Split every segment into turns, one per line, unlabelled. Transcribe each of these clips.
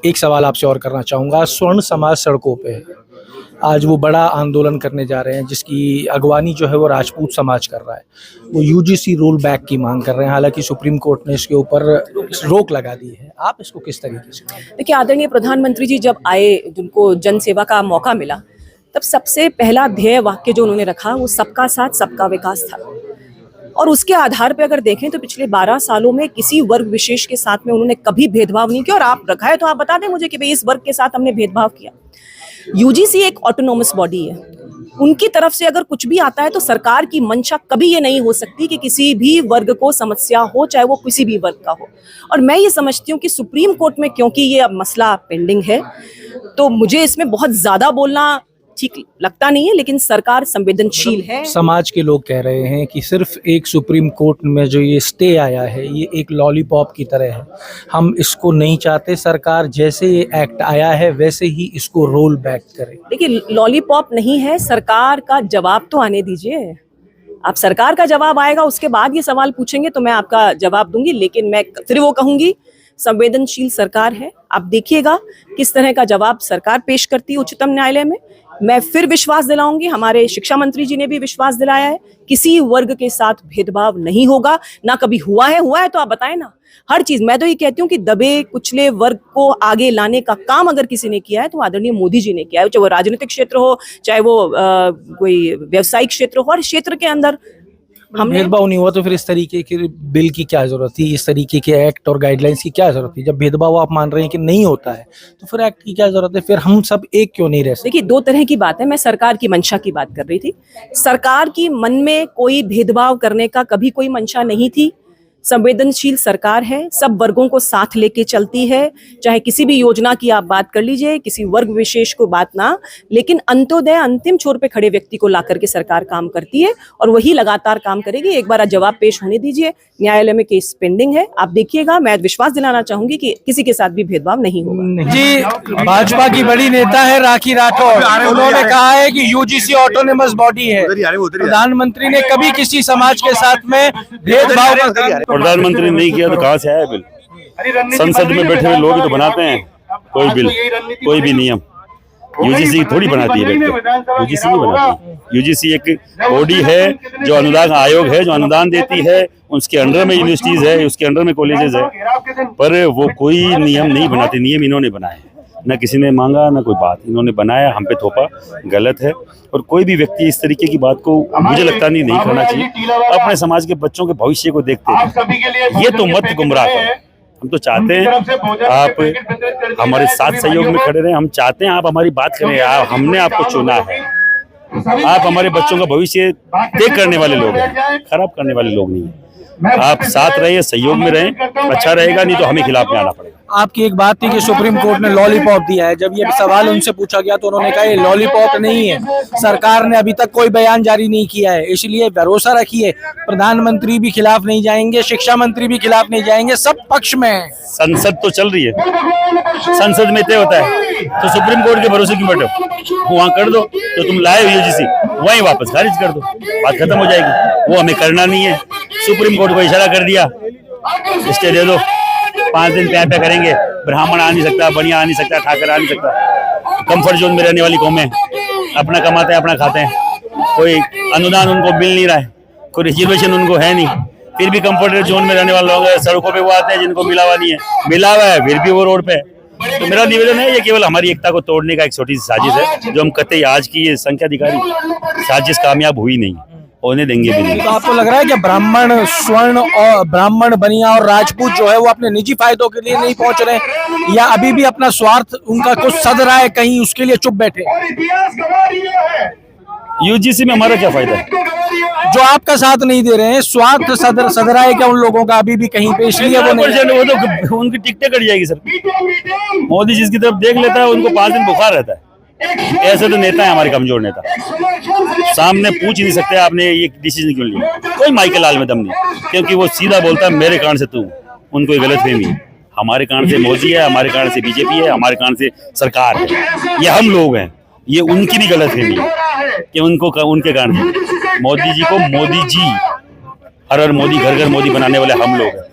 एक सवाल आपसे और करना चाहूँगा। स्वर्ण समाज सड़कों पे है, आज वो बड़ा आंदोलन करने जा रहे हैं जिसकी अगवानी जो है वो राजपूत समाज कर रहा है। वो यूजीसी रोल बैक की मांग कर रहे हैं, हालांकि सुप्रीम कोर्ट ने इसके ऊपर रोक लगा दी है। आप इसको किस तरीके से?
देखिए, आदरणीय प्रधानमंत्री जी जब आए, जिनको जन सेवा का मौका मिला, तब सबसे पहला ध्येय वाक्य जो उन्होंने रखा वो सबका साथ सबका विकास था। और उसके आधार पे अगर देखें तो पिछले 12 सालों में किसी वर्ग विशेष के साथ में उन्होंने कभी भेदभाव नहीं किया। और आप रखा है तो आप बता दें मुझे कि भाई इस वर्ग के साथ हमने भेदभाव किया। यूजीसी एक ऑटोनोमस बॉडी है, उनकी तरफ से अगर कुछ भी आता है तो सरकार की मंशा कभी ये नहीं हो सकती कि किसी भी वर्ग को समस्या हो, चाहे वो किसी भी वर्ग का हो। और मैं ये समझती हूँ कि सुप्रीम कोर्ट में क्योंकि ये अब मसला पेंडिंग है, तो मुझे इसमें बहुत ज्यादा बोलना ठीक लगता नहीं है, लेकिन सरकार संवेदनशील है।
समाज के लोग कह रहे हैं कि सिर्फ एक सुप्रीम कोर्ट में जो ये स्टे आया है ये एक लॉलीपॉप की तरह है, हम इसको नहीं चाहते। सरकार जैसे ये एक्ट आया है वैसे ही इसको रोल बैक करे।
देखिए, लॉलीपॉप नहीं है, सरकार का जवाब तो आने दीजिए। आप सरकार का जवाब आएगा उसके बाद ये सवाल पूछेंगे तो मैं आपका जवाब दूंगी, लेकिन मैं फिर वो कहूंगी संवेदनशील सरकार है। आप देखिएगा किस तरह का जवाब सरकार पेश करती है उच्चतम न्यायालय में। मैं फिर विश्वास दिलाऊंगी, हमारे शिक्षा मंत्री जी ने भी विश्वास दिलाया है, किसी वर्ग के साथ भेदभाव नहीं होगा, ना कभी हुआ है तो आप बताएं ना। हर चीज, मैं तो ये कहती हूँ कि दबे कुचले वर्ग को आगे लाने का काम अगर किसी ने किया है तो आदरणीय मोदी जी ने किया है, चाहे वो राजनीतिक क्षेत्र हो, चाहे वो कोई व्यवसायिक क्षेत्र हो। हर क्षेत्र के अंदर हमने
भेदभाव नहीं हुआ तो फिर इस तरीके के बिल की क्या जरूरत थी, इस तरीके के एक्ट और गाइडलाइंस की क्या जरूरत थी? जब भेदभाव आप मान रहे हैं कि नहीं होता है तो फिर एक्ट की क्या जरूरत है? फिर हम सब एक क्यों नहीं रह सकते?
देखिए, दो तरह की बात है। मैं सरकार की मंशा की बात कर रही थी। सरकार की मन में कोई भेदभाव करने का कभी कोई मंशा नहीं थी। संवेदनशील सरकार है, सब वर्गों को साथ लेके चलती है। चाहे किसी भी योजना की आप बात कर लीजिए, किसी वर्ग विशेष को बात ना, लेकिन अंत्योदय अंतिम छोर पे खड़े व्यक्ति को ला करके सरकार काम करती है और वही लगातार काम करेगी। एक बार जवाब पेश होने दीजिए, न्यायालय में केस पेंडिंग है, आप देखिएगा। मैं विश्वास दिलाना चाहूंगी कि किसी के साथ भी भेदभाव नहीं होगा।
जी, भाजपा की बड़ी नेता है राखी राठौर, उन्होंने कहा है कि यूजीसी ऑटोनोमस बॉडी है। प्रधानमंत्री ने कभी किसी समाज के साथ में भेदभाव
प्रधानमंत्री नहीं किया तो कहाँ से आया बिल? संसद में बैठे हुए लोग तो बनाते हैं कोई बिल, कोई भी नियम। यूजीसी थोड़ी बनाती है, यूजीसी नहीं बनाती। यूजीसी एक बॉडी है जो अनुदान आयोग है, जो अनुदान देती है, उसके अंडर में यूनिवर्सिटीज है, उसके अंडर में कॉलेजेस है, पर वो कोई नियम नहीं बनाती। नियम इन्होंने बनाए, न किसी ने मांगा न कोई बात, इन्होंने बनाया, हम पे थोपा, गलत है। और कोई भी व्यक्ति इस तरीके की बात को मुझे लगता नहीं करना चाहिए। अपने समाज के बच्चों के भविष्य को देखते हैं, ये तो मत गुमराह करें। हम तो चाहते हैं आप हमारे साथ सहयोग में खड़े रहें, हम चाहते हैं आप हमारी बात करें। हमने आपको चुना है, आप हमारे बच्चों का भविष्य तय करने वाले लोग हैं, खराब करने वाले लोग नहीं हैं। आप साथ रहिए, सहयोग में रहें, अच्छा रहेगा, नहीं तो हमें खिलाफ में आना पड़ेगा।
आपकी एक बात थी कि सुप्रीम कोर्ट ने लॉलीपॉप दिया है, जब ये सवाल उनसे पूछा गया तो उन्होंने कहा ये लॉलीपॉप नहीं है, सरकार ने अभी तक कोई बयान जारी नहीं किया है, इसलिए भरोसा रखिए प्रधानमंत्री भी खिलाफ नहीं जाएंगे, शिक्षा मंत्री भी खिलाफ नहीं जाएंगे, सब पक्ष में है।
संसद तो चल रही है, संसद में तय होता है, तो सुप्रीम कोर्ट के भरोसे क्यों बैठो? वहाँ कर दो तो तुम लाए हो यूजीसी, वहीं वापस खारिज कर दो, बात खत्म हो जाएगी। वो हमें करना नहीं है। सुप्रीम कोर्ट को इशारा कर दिया, स्टे दे दो, 5 दिन प्यार करेंगे। ब्राह्मण आ नहीं सकता, बनिया आ नहीं सकता, ठाकर आ नहीं सकता। कंफर्ट जोन में रहने वाली कौमें अपना कमाते हैं, अपना खाते हैं, कोई अनुदान उनको मिल नहीं रहा है, कोई रिजर्वेशन उनको है नहीं, फिर भी कंफर्ट जोन में रहने वाले लोग सड़कों पे वो आते हैं जिनको मिला हुआ नहीं है, मिला हुआ है फिर भी वो रोड पे है। तो मेरा निवेदन है, ये केवल हमारी एकता को तोड़ने का एक छोटी सी साजिश है, जो हम कतई आज की ये संख्या अधिकारी साजिश कामयाब हुई नहीं, होने देंगे भी नहीं।
तो आपको लग रहा है कि ब्राह्मण स्वर्ण और ब्राह्मण बनिया और राजपूत जो है वो अपने निजी फायदों के लिए नहीं पहुंच रहे, या अभी भी अपना स्वार्थ उनका कुछ सद रहा है कहीं, उसके लिए चुप बैठे?
यूजीसी में हमारा क्या फायदा है?
जो आपका साथ नहीं दे रहे हैं, स्वार्थ सद रहा है क्या उन लोगों का अभी भी कहीं पे, इसलिए वो
तो उनकी टिकटें कट जाएगी सर। मोदी जिसकी तरफ देख लेता है उनको 5 दिन बुखार रहता है। ऐसे तो नेता है हमारे, कमजोर नेता, सामने पूछ ही नहीं सकते आपने ये डिसीजन क्यों लिया। कोई माइकल लाल में दम नहीं, क्योंकि वो सीधा बोलता है मेरे कारण से तू, उनको गलत फहमी है। हमारे कारण से मोदी है, हमारे कारण से बीजेपी है, हमारे कारण से सरकार है, ये हम लोग हैं। ये उनकी भी गलत फहमी है कि उनको उनके कारण मोदी जी को मोदी जी, हर मोदी घर घर मोदी बनाने वाले हम लोग हैं।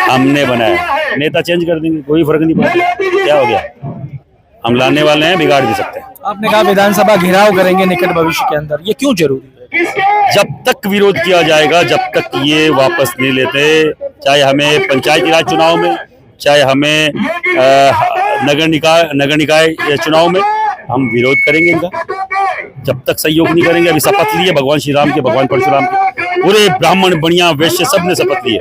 हमने बनाया, नेता चेंज कर देंगे, कोई फर्क नहीं पड़ता। क्या हो गया, हम लाने वाले हैं, बिगाड़ भी सकते हैं।
आपने कहा विधानसभा घेराव करेंगे निकट भविष्य के अंदर, ये क्यों जरूरी है?
जब तक विरोध किया जाएगा, जब तक ये वापस नहीं लेते, चाहे हमें पंचायती राज चुनाव में, चाहे हमें नगर निकाय चुनाव में, हम विरोध करेंगे इनका। जब तक सहयोग नहीं करेंगे, अभी शपथ लिए भगवान श्री राम के, भगवान परशुराम के, पूरे ब्राह्मण बनिया वैश्य सब ने शपथ ली है,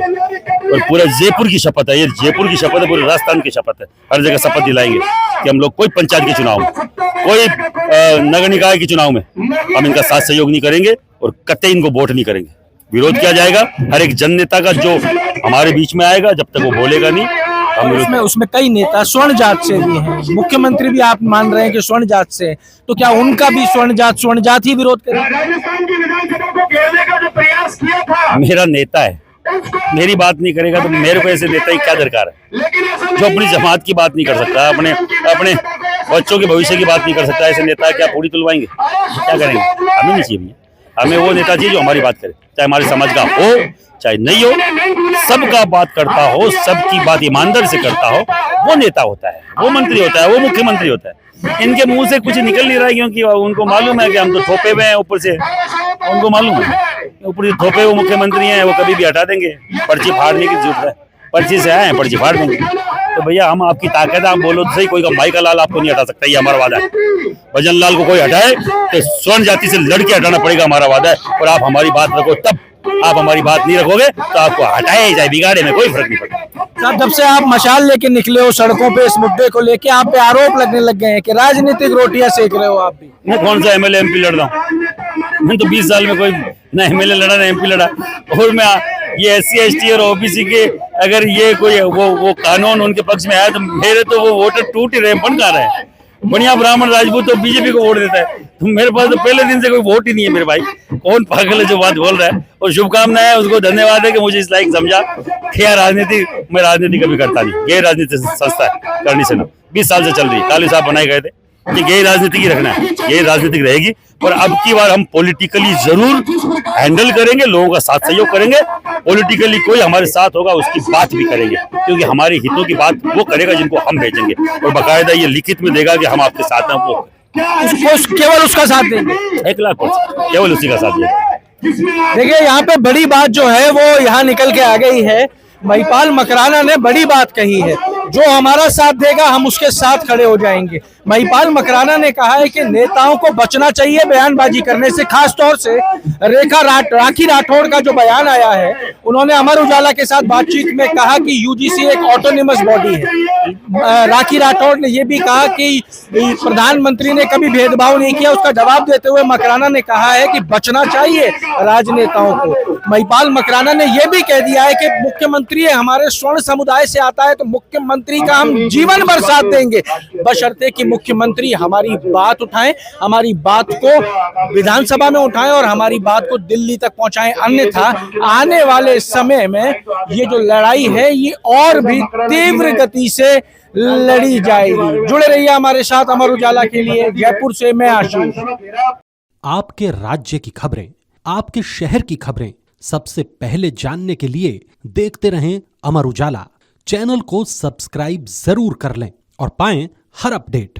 और पूरा जयपुर की शपथ है, ये जयपुर की शपथ है, पूरे राजस्थान की शपथ है, हर जगह शपथ दिलाएंगे कि हम लोग कोई पंचायत के चुनाव में, कोई नगर निकाय के चुनाव में हम इनका साथ सहयोग नहीं करेंगे और कतई इनको वोट नहीं करेंगे। विरोध किया जाएगा हर एक जन नेता का जो हमारे बीच में आएगा, जब तक वो बोलेगा नहीं हम विरोध।
उसमें कई नेता स्वर्ण जात से भी हैं, मुख्यमंत्री भी आप मान रहे हैं कि स्वर्ण जात से हैं, तो क्या उनका भी स्वर्ण जात ही विरोध करें?
राजस्थान की विधानसभा को घेरने का जो प्रयास किया था,
मेरा नेता है, मेरी बात नहीं करेगा तो मेरे को ऐसे नेता की क्या दरकार है जो अपनी जमात की बात नहीं कर सकता, अपने बच्चों के भविष्य की बात नहीं कर सकता। ऐसे नेता क्या पूरी तुलवाएंगे, क्या करेंगे? हमें नहीं चाहिए, हमें वो नेता चाहिए जो हमारी बात करे, चाहे हमारे समाज का हो चाहे नहीं हो, सबका बात करता हो, सबकी बात ईमानदार से करता हो, वो नेता होता है, वो मंत्री होता है, वो मुख्यमंत्री होता है। इनके मुंह से कुछ निकल नहीं रहा है क्योंकि उनको मालूम है कि हम तो थोपे हुए हैं ऊपर से, उनको मालूम है ऊपर से थोपे हुए मुख्यमंत्री हैं, वो कभी भी हटा देंगे, पर्ची फाड़ने की जरूरत है, पर्ची से आए हैं पर्ची फाड़ देंगे। तो भैया हम आपकी ताकत है, आप बोलो तो सही, कोई भाई का लाल आपको नहीं हटा सकता, ये हमारा वादा है। भजन लाल को कोई हटाए तो स्वर्ण जाति से लड़के हटाना पड़ेगा, हमारा वादा है। और आप हमारी बात रखो, तब आप हमारी बात नहीं रखोगे तो आपको हटाया ही जाए, बिगाड़े में कोई फर्क नहीं पड़ता।
साहब, जब से आप मशाल लेके निकले हो सड़कों पे इस मुद्दे को लेके, आप पे आरोप लगने लग गए हैं कि राजनीतिक रोटियां सेक रहे हो आप भी।
मैं कौन सा एमएलए एमपी लड़ रहा हूँ? मैं तो 20 साल में कोई ना एमएलए लड़ा ना एमपी लड़ा। और मैं ये SC ST और OBC के अगर ये कोई वो कानून उनके पक्ष में आया तो मेरे तो वो वोटर टूट ही रहे, बन कहाँ रहे हैं। बढ़िया ब्राह्मण राजपूत तो बीजेपी को वोट देता है, तो मेरे पास तो पहले दिन से कोई वोट ही नहीं है मेरे भाई। कौन पागल है जो बात बोल रहा है? और शुभकामनाएं है उसको, धन्यवाद है कि मुझे इस लायक समझा कि यार राजनीति, मैं राजनीति कभी करता नहीं, गैर राजनीति संस्था है करनी से ना 20 साल से चल रही है, काली साहब बनाए गए थे कि गैर राजनीति की रखना है, गैर राजनीतिक रहेगी। और अब की बार हम पॉलिटिकली जरूर हैंडल करेंगे, लोगों का साथ सहयोग करेंगे, पॉलिटिकली कोई हमारे साथ होगा उसकी बात भी करेंगे, क्योंकि हमारे हितों की बात वो करेगा जिनको हम भेजेंगे, और बाकायदा ये लिखित में देगा कि हम आपके साथ हैं, वो
केवल उसका साथ देंगे,
100% केवल उसी का साथ देगा।
देखिए यहाँ पे बड़ी बात जो है वो यहाँ निकल के आ गई है। महिपाल मकराना ने बड़ी बात कही है, जो हमारा साथ देगा हम उसके साथ खड़े हो जाएंगे। महिपाल मकराना ने कहा है कि नेताओं को बचना चाहिए बयानबाजी करने से, खास तौर से राखी राठौड़ का जो बयान आया है, उन्होंने अमर उजाला के साथ बातचीत में कहा कि UGC एक ऑटोनोमस बॉडी है। राखी राठौड़ ने यह भी कहा कि प्रधानमंत्री ने कभी भेदभाव नहीं किया। उसका जवाब देते हुए मकराना ने कहा है कि बचना चाहिए राजनेताओं को। महिपाल मकराना ने यह भी कह दिया है कि मुख्यमंत्री हमारे स्वर्ण समुदाय से आता है तो मुख्यमंत्री का हम जीवन भर साथ देंगे, बशर्ते कि मुख्यमंत्री हमारी बात उठाएं, हमारी बात को विधानसभा में उठाएं और हमारी बात को दिल्ली तक पहुंचाएं। अन्यथा आने वाले समय में ये जो लड़ाई है ये और भी तीव्र गति से लड़ी जाएगी। जुड़े रहिए हमारे साथ अमर उजाला के लिए। जयपुर से मैं आशीष।
आपके राज्य की खबरें, आपके शहर की खबरें सबसे पहले जानने के लिए देखते रहें अमर उजाला। चैनल को सब्सक्राइब जरूर कर लें और पाएं हर अपडेट।